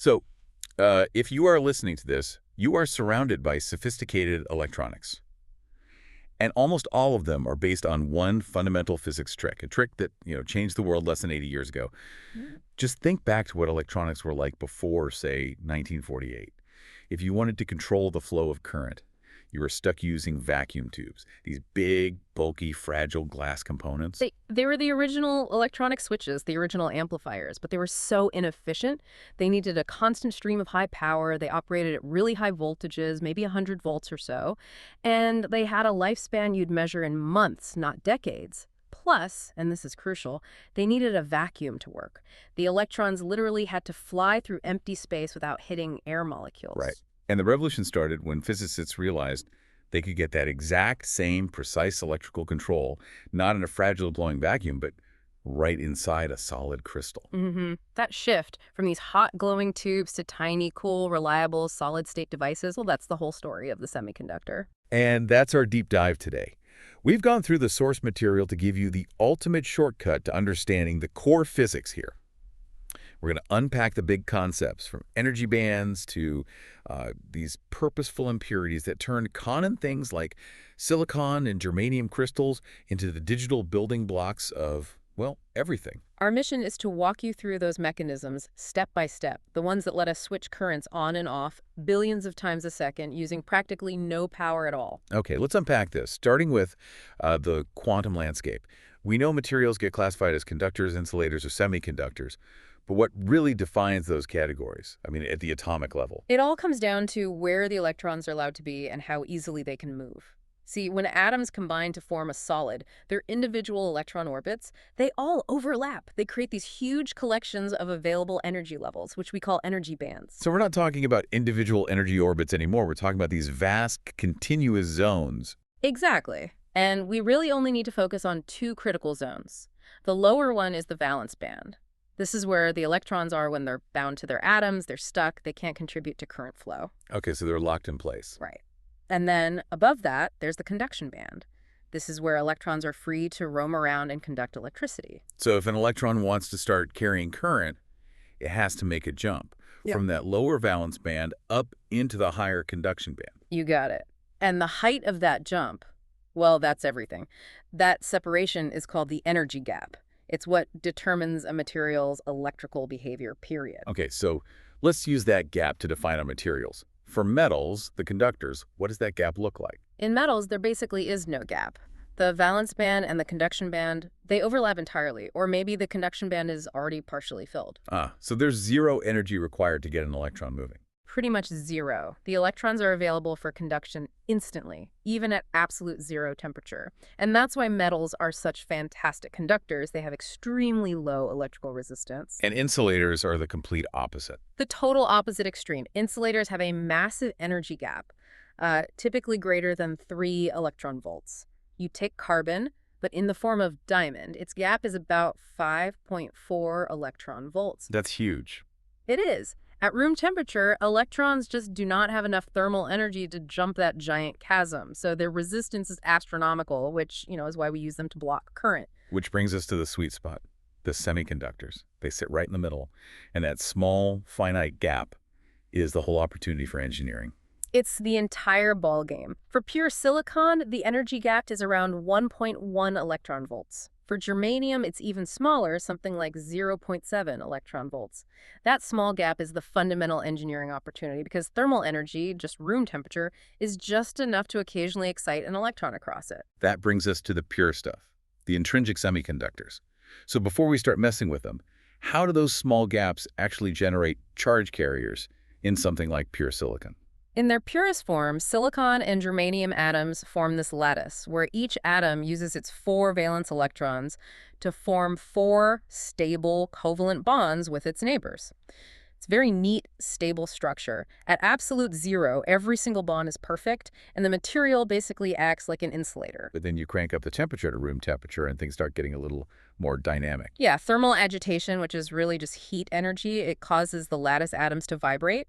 So, if you are listening to this, you are surrounded by sophisticated electronics. And almost all of them are based on one fundamental physics trick, a trick that, changed the world less than 80 years ago. Just think back to what electronics were like before, say, 1948. If you wanted to control the flow of current, you were stuck using vacuum tubes, these big, bulky, fragile glass components. They were the original electronic switches, the original amplifiers, but they were so inefficient. They needed a constant stream of high power. They operated at really high voltages, maybe 100 volts or so. And they had a lifespan you'd measure in months, not decades. Plus, and this is crucial, they needed a vacuum to work. The electrons literally had to fly through empty space without hitting air molecules. Right. And the revolution started when physicists realized they could get that exact same precise electrical control, not in a fragile glowing vacuum, but right inside a solid crystal. That shift from these hot glowing tubes to tiny, cool, reliable, solid-state devices, well, that's the whole story of the semiconductor. And that's our deep dive today. We've gone through the source material to give you the ultimate shortcut to understanding the core physics here. We're going to unpack the big concepts from energy bands to these purposeful impurities that turn common things like silicon and germanium crystals into the digital building blocks of, well, everything. Our mission is to walk you through those mechanisms step by step, the ones that let us switch currents on and off billions of times a second using practically no power at all. Okay, let's unpack this, starting with the quantum landscape. We know materials get classified as conductors, insulators, or semiconductors. But what really defines those categories? I mean, at the atomic level? It all comes down to where the electrons are allowed to be and how easily they can move. See, when atoms combine to form a solid, their individual electron orbits, they all overlap. They create these huge collections of available energy levels, which we call energy bands. So we're not talking about individual energy orbits anymore. We're talking about these vast, continuous zones. Exactly. And we really only need to focus on two critical zones. The lower one is the valence band. This is where the electrons are when they're bound to their atoms, they're stuck, they can't contribute to current flow. Okay, so they're locked in place. Right. And then above that, there's the conduction band. This is where electrons are free to roam around and conduct electricity. So if an electron wants to start carrying current, it has to make a jump from that lower valence band up into the higher conduction band. You got it. And the height of that jump, well, that's everything. That separation is called the energy gap. It's what determines a material's electrical behavior, period. Okay, so let's use that gap to define our materials. For metals, the conductors, what does that gap look like? In metals, there basically is no gap. The valence band and the conduction band, they overlap entirely, or maybe the conduction band is already partially filled. So there's zero energy required to get an electron moving. Pretty much zero. The electrons are available for conduction instantly, even at absolute zero temperature. And that's why metals are such fantastic conductors. They have extremely low electrical resistance. And insulators are the complete opposite. The total opposite extreme. Insulators have a massive energy gap, typically greater than 3 electron volts. You take carbon, but in the form of diamond, its gap is about 5.4 electron volts. That's huge. It is. At room temperature, electrons just do not have enough thermal energy to jump that giant chasm, so their resistance is astronomical, which, is why we use them to block current. Which brings us to the sweet spot, the semiconductors. They sit right in the middle, and that small, finite gap is the whole opportunity for engineering. It's the entire ballgame. For pure silicon, the energy gap is around 1.1 electron volts. For germanium, it's even smaller, something like 0.7 electron volts. That small gap is the fundamental engineering opportunity because thermal energy, just room temperature, is just enough to occasionally excite an electron across it. That brings us to the pure stuff, the intrinsic semiconductors. So before we start messing with them, how do those small gaps actually generate charge carriers in something like pure silicon? In their purest form, silicon and germanium atoms form this lattice, where each atom uses its 4 valence electrons to form 4 stable covalent bonds with its neighbors. It's a very neat, stable structure. At absolute zero, every single bond is perfect, and the material basically acts like an insulator. But then you crank up the temperature to room temperature, and things start getting a little more dynamic. Yeah, thermal agitation, which is really just heat energy, it causes the lattice atoms to vibrate.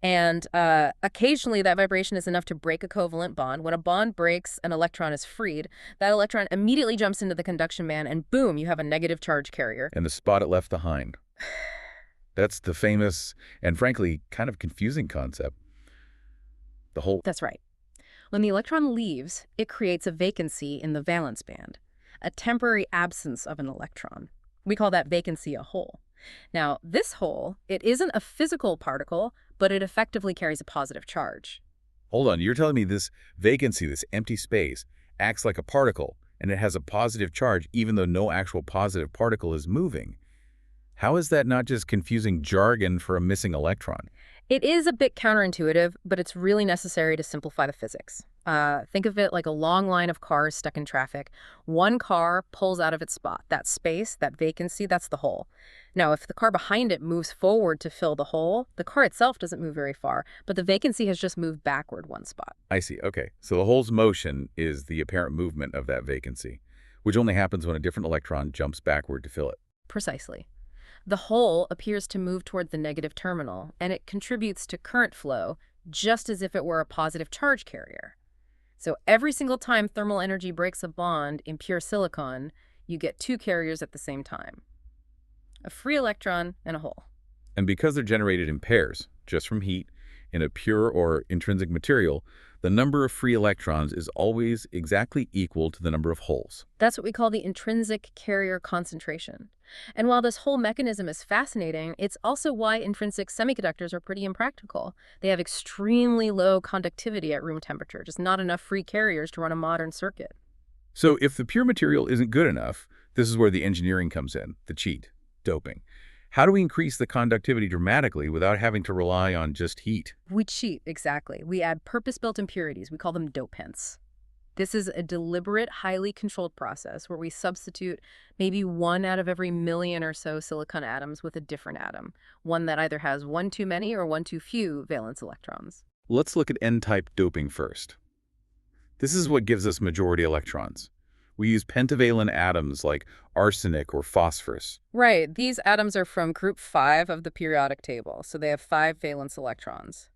And occasionally that vibration is enough to break a covalent bond. When a bond breaks, an electron is freed. That electron immediately jumps into the conduction band, and boom, you have a negative charge carrier. And the spot it left behind. That's the famous and frankly kind of confusing concept. The whole That's right. When the electron leaves, it creates a vacancy in the valence band, a temporary absence of an electron. We call that vacancy a hole. Now, this hole, it isn't a physical particle, but it effectively carries a positive charge. Hold on, you're telling me this vacancy, this empty space, acts like a particle, and it has a positive charge even though no actual positive particle is moving. How is that not just confusing jargon for a missing electron? It is a bit counterintuitive, but it's really necessary to simplify the physics. Think of it like a long line of cars stuck in traffic. One car pulls out of its spot. That space, that vacancy, that's the hole. Now, if the car behind it moves forward to fill the hole, the car itself doesn't move very far, but the vacancy has just moved backward one spot. I see, okay. So the hole's motion is the apparent movement of that vacancy, which only happens when a different electron jumps backward to fill it. Precisely. The hole appears to move toward the negative terminal, and it contributes to current flow just as if it were a positive charge carrier. So every single time thermal energy breaks a bond in pure silicon, you get two carriers at the same time. A free electron and a hole. And because they're generated in pairs, just from heat, in a pure or intrinsic material, the number of free electrons is always exactly equal to the number of holes. That's what we call the intrinsic carrier concentration. And while this whole mechanism is fascinating, it's also why intrinsic semiconductors are pretty impractical. They have extremely low conductivity at room temperature, just not enough free carriers to run a modern circuit. So if the pure material isn't good enough, this is where the engineering comes in, the cheat, doping. How do we increase the conductivity dramatically without having to rely on just heat? We cheat, exactly. We add purpose-built impurities. We call them dopants. This is a deliberate, highly controlled process where we substitute maybe one out of every million or so silicon atoms with a different atom, one that either has one too many or one too few valence electrons. Let's look at N-type doping first. This is what gives us majority electrons. We use pentavalent atoms like arsenic or phosphorus. Right, these atoms are from group 5 of the periodic table, so they have 5 valence electrons.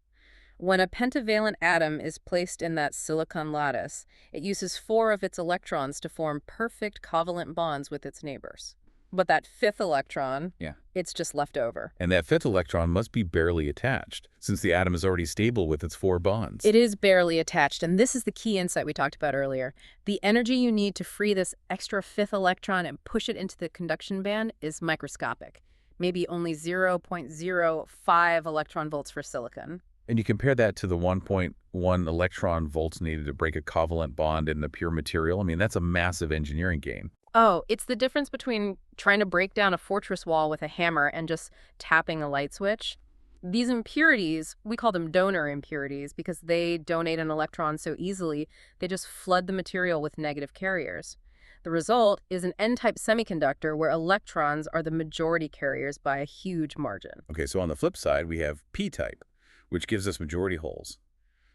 When a pentavalent atom is placed in that silicon lattice, it uses 4 of its electrons to form perfect covalent bonds with its neighbors. But that 5th electron, it's just left over. And that 5th electron must be barely attached, since the atom is already stable with its 4 bonds. It is barely attached, and this is the key insight we talked about earlier. The energy you need to free this extra 5th electron and push it into the conduction band is microscopic. Maybe only 0.05 electron volts for silicon. And you compare that to the 1.1 electron volts needed to break a covalent bond in the pure material. I mean, that's a massive engineering gain. Oh, it's the difference between trying to break down a fortress wall with a hammer and just tapping a light switch. These impurities, we call them donor impurities because they donate an electron so easily, they just flood the material with negative carriers. The result is an N-type semiconductor where electrons are the majority carriers by a huge margin. Okay, so on the flip side, we have P-type, which gives us majority holes.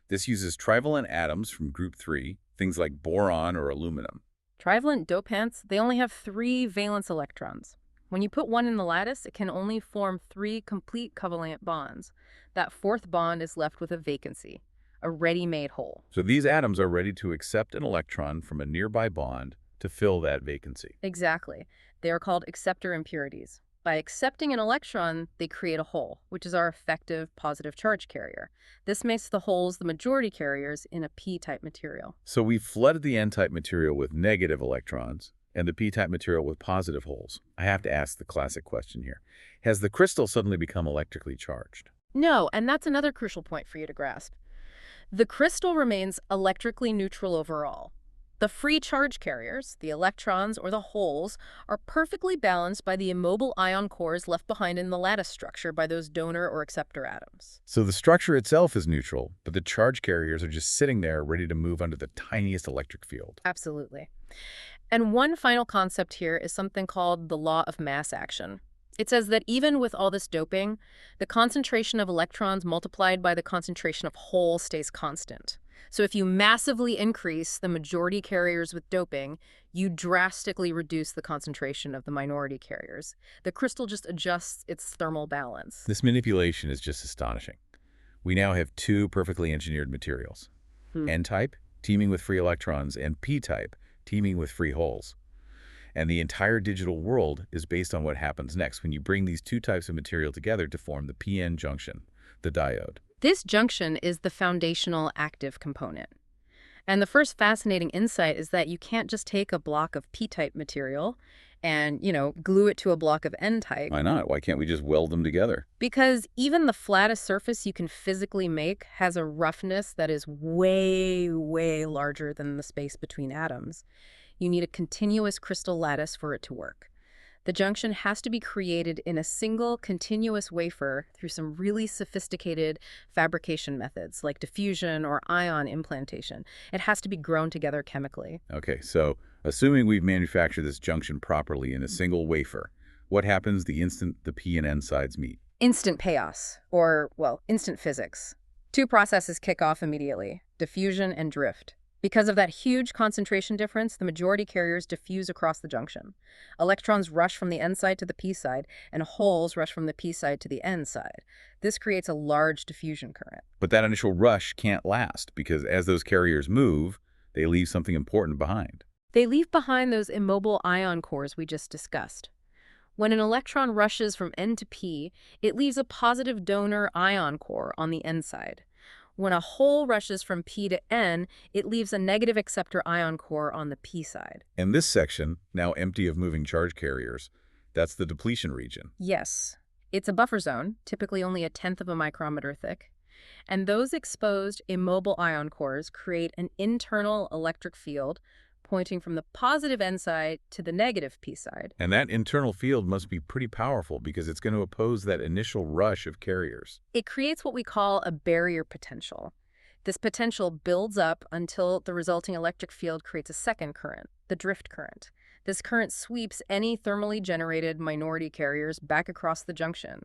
This uses trivalent atoms from group 3, things like boron or aluminum. Trivalent dopants, they only have 3 valence electrons. When you put one in the lattice, it can only form 3 complete covalent bonds. That 4th bond is left with a vacancy, a ready-made hole. So these atoms are ready to accept an electron from a nearby bond to fill that vacancy. Exactly. They are called acceptor impurities. By accepting an electron, they create a hole, which is our effective positive charge carrier. This makes the holes the majority carriers in a P-type material. So we flooded the N-type material with negative electrons and the P-type material with positive holes. I have to ask the classic question here. Has the crystal suddenly become electrically charged? No, and that's another crucial point for you to grasp. The crystal remains electrically neutral overall. The free charge carriers, the electrons or the holes, are perfectly balanced by the immobile ion cores left behind in the lattice structure by those donor or acceptor atoms. So the structure itself is neutral, but the charge carriers are just sitting there ready to move under the tiniest electric field. Absolutely. And one final concept here is something called the law of mass action. It says that even with all this doping, the concentration of electrons multiplied by the concentration of holes stays constant. So if you massively increase the majority carriers with doping, you drastically reduce the concentration of the minority carriers. The crystal just adjusts its thermal balance. This manipulation is just astonishing. We now have 2 perfectly engineered materials. N-type, teaming with free electrons, and P-type, teaming with free holes. And the entire digital world is based on what happens next when you bring these two types of material together to form the PN junction, the diode. This junction is the foundational active component. And the first fascinating insight is that you can't just take a block of P-type material and, glue it to a block of N-type. Why not? Why can't we just weld them together? Because even the flattest surface you can physically make has a roughness that is way, way larger than the space between atoms. You need a continuous crystal lattice for it to work. The junction has to be created in a single continuous wafer through some really sophisticated fabrication methods like diffusion or ion implantation. It has to be grown together chemically. Okay, so assuming we've manufactured this junction properly in a single wafer, what happens the instant the P and N sides meet? Instant chaos, or, well, instant physics. Two processes kick off immediately: diffusion and drift. Because of that huge concentration difference, the majority carriers diffuse across the junction. Electrons rush from the N side to the P side, and holes rush from the P side to the N side. This creates a large diffusion current. But that initial rush can't last because as those carriers move, they leave something important behind. They leave behind those immobile ion cores we just discussed. When an electron rushes from N to P, it leaves a positive donor ion core on the N side. When a hole rushes from P to N, it leaves a negative acceptor ion core on the P side. And this section, now empty of moving charge carriers, that's the depletion region. Yes. It's a buffer zone, typically only a tenth of a micrometer thick. And those exposed immobile ion cores create an internal electric field pointing from the positive N side to the negative P side. And that internal field must be pretty powerful because it's going to oppose that initial rush of carriers. It creates what we call a barrier potential. This potential builds up until the resulting electric field creates a second current, the drift current. This current sweeps any thermally generated minority carriers back across the junction.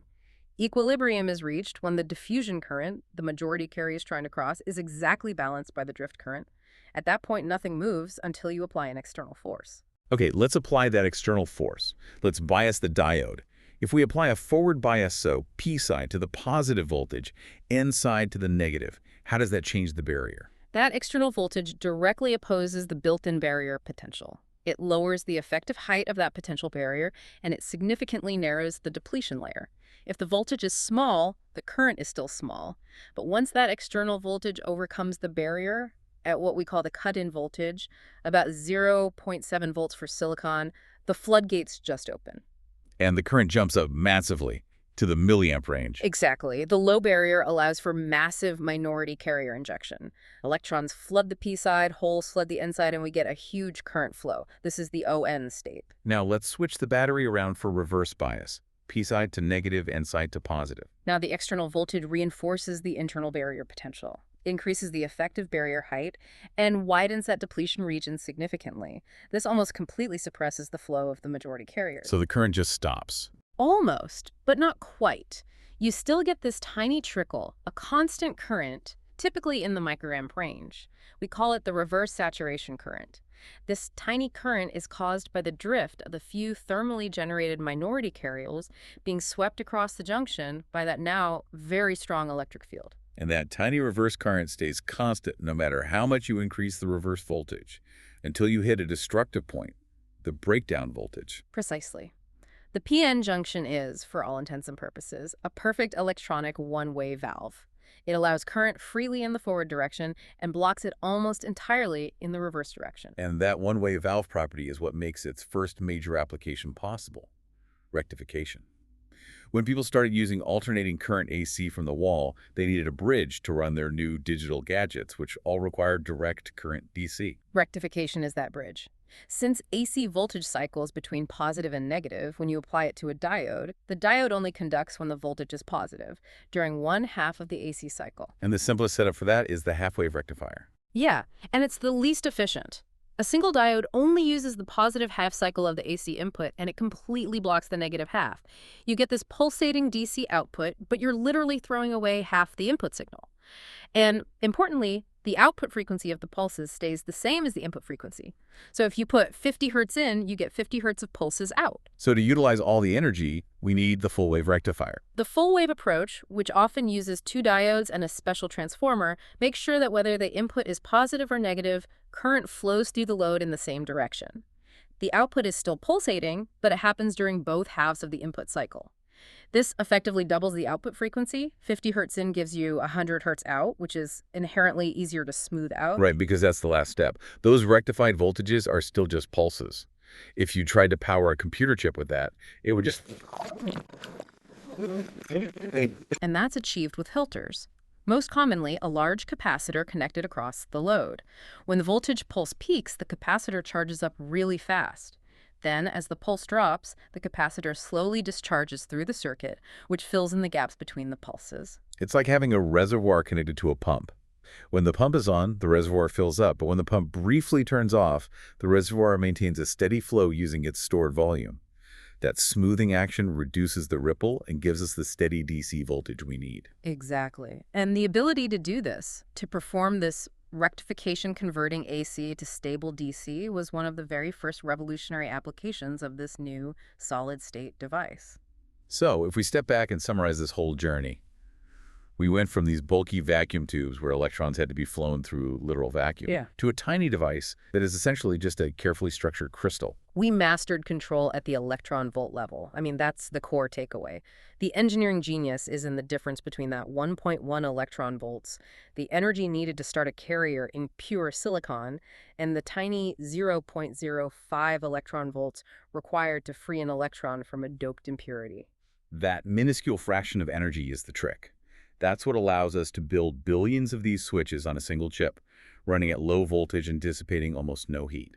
Equilibrium is reached when the diffusion current, the majority carrier is trying to cross, is exactly balanced by the drift current. At that point, nothing moves until you apply an external force. Okay, let's apply that external force. Let's bias the diode. If we apply a forward bias, so P side to the positive voltage, N side to the negative, how does that change the barrier? That external voltage directly opposes the built-in barrier potential. It lowers the effective height of that potential barrier, and it significantly narrows the depletion layer. If the voltage is small, the current is still small. But once that external voltage overcomes the barrier, at what we call the cut-in voltage, about 0.7 volts for silicon, the floodgates just open. And the current jumps up massively to the milliamp range. Exactly. The low barrier allows for massive minority carrier injection. Electrons flood the P side, holes flood the N side, and we get a huge current flow. This is the ON state. Now let's switch the battery around for reverse bias. P side to negative, N side to positive. Now the external voltage reinforces the internal barrier potential, increases the effective barrier height, and widens that depletion region significantly. This almost completely suppresses the flow of the majority carriers. So the current just stops. Almost, but not quite. You still get this tiny trickle, a constant current, typically in the microamp range. We call it the reverse saturation current. This tiny current is caused by the drift of the few thermally generated minority carriers being swept across the junction by that now very strong electric field. And that tiny reverse current stays constant no matter how much you increase the reverse voltage, until you hit a destructive point, the breakdown voltage. Precisely. The PN junction is, for all intents and purposes, a perfect electronic one-way valve. It allows current freely in the forward direction and blocks it almost entirely in the reverse direction. And that one-way valve property is what makes its first major application possible: rectification. When people started using alternating current AC from the wall, they needed a bridge to run their new digital gadgets, which all required direct current DC. Rectification is that bridge. Since AC voltage cycles between positive and negative, when you apply it to a diode, the diode only conducts when the voltage is positive, during one half of the AC cycle. And the simplest setup for that is the half-wave rectifier. Yeah, and it's the least efficient. A single diode only uses the positive half cycle of the AC input, and it completely blocks the negative half. You get this pulsating DC output, but you're literally throwing away half the input signal. And importantly, the output frequency of the pulses stays the same as the input frequency. So if you put 50 hertz in, you get 50 hertz of pulses out. So to utilize all the energy, we need the full-wave rectifier. The full-wave approach, which often uses two diodes and a special transformer, makes sure that whether the input is positive or negative, current flows through the load in the same direction. The output is still pulsating, but it happens during both halves of the input cycle. This effectively doubles the output frequency. 50 hertz in gives you 100 hertz out, which is inherently easier to smooth out. Right, because that's the last step. Those rectified voltages are still just pulses. If you tried to power a computer chip with that, it would just... And that's achieved with filters. Most commonly, a large capacitor connected across the load. When the voltage pulse peaks, the capacitor charges up really fast. Then, as the pulse drops, the capacitor slowly discharges through the circuit, which fills in the gaps between the pulses. It's like having a reservoir connected to a pump. When the pump is on, the reservoir fills up, but when the pump briefly turns off, the reservoir maintains a steady flow using its stored volume. That smoothing action reduces the ripple and gives us the steady DC voltage we need. Exactly. And the ability to do this, to perform this rectification converting AC to stable DC, was one of the very first revolutionary applications of this new solid-state device. So, if we step back and summarize this whole journey, we went from these bulky vacuum tubes where electrons had to be flown through literal vacuum to a tiny device that is essentially just a carefully structured crystal. We mastered control at the electron volt level. I mean, that's the core takeaway. The engineering genius is in the difference between that 1.1 electron volts, the energy needed to start a carrier in pure silicon, and the tiny 0.05 electron volts required to free an electron from a doped impurity. That minuscule fraction of energy is the trick. That's what allows us to build billions of these switches on a single chip, running at low voltage and dissipating almost no heat.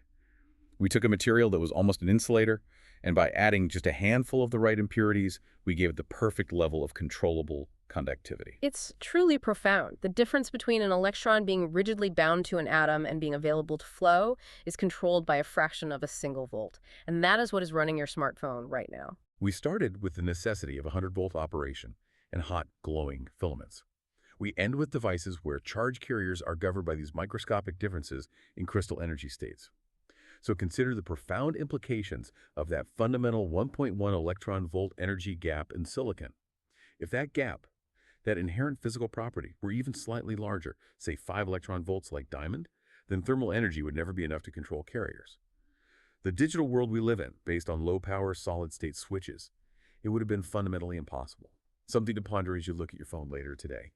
We took a material that was almost an insulator, and by adding just a handful of the right impurities, we gave it the perfect level of controllable conductivity. It's truly profound. The difference between an electron being rigidly bound to an atom and being available to flow is controlled by a fraction of a single volt. And that is what is running your smartphone right now. We started with the necessity of a 100-volt operation and hot, glowing filaments. We end with devices where charge carriers are governed by these microscopic differences in crystal energy states. So consider the profound implications of that fundamental 1.1 electron volt energy gap in silicon. If that gap, that inherent physical property, were even slightly larger, say 5 electron volts like diamond, then thermal energy would never be enough to control carriers. The digital world we live in, based on low-power solid-state switches, it would have been fundamentally impossible. Something to ponder as you look at your phone later today.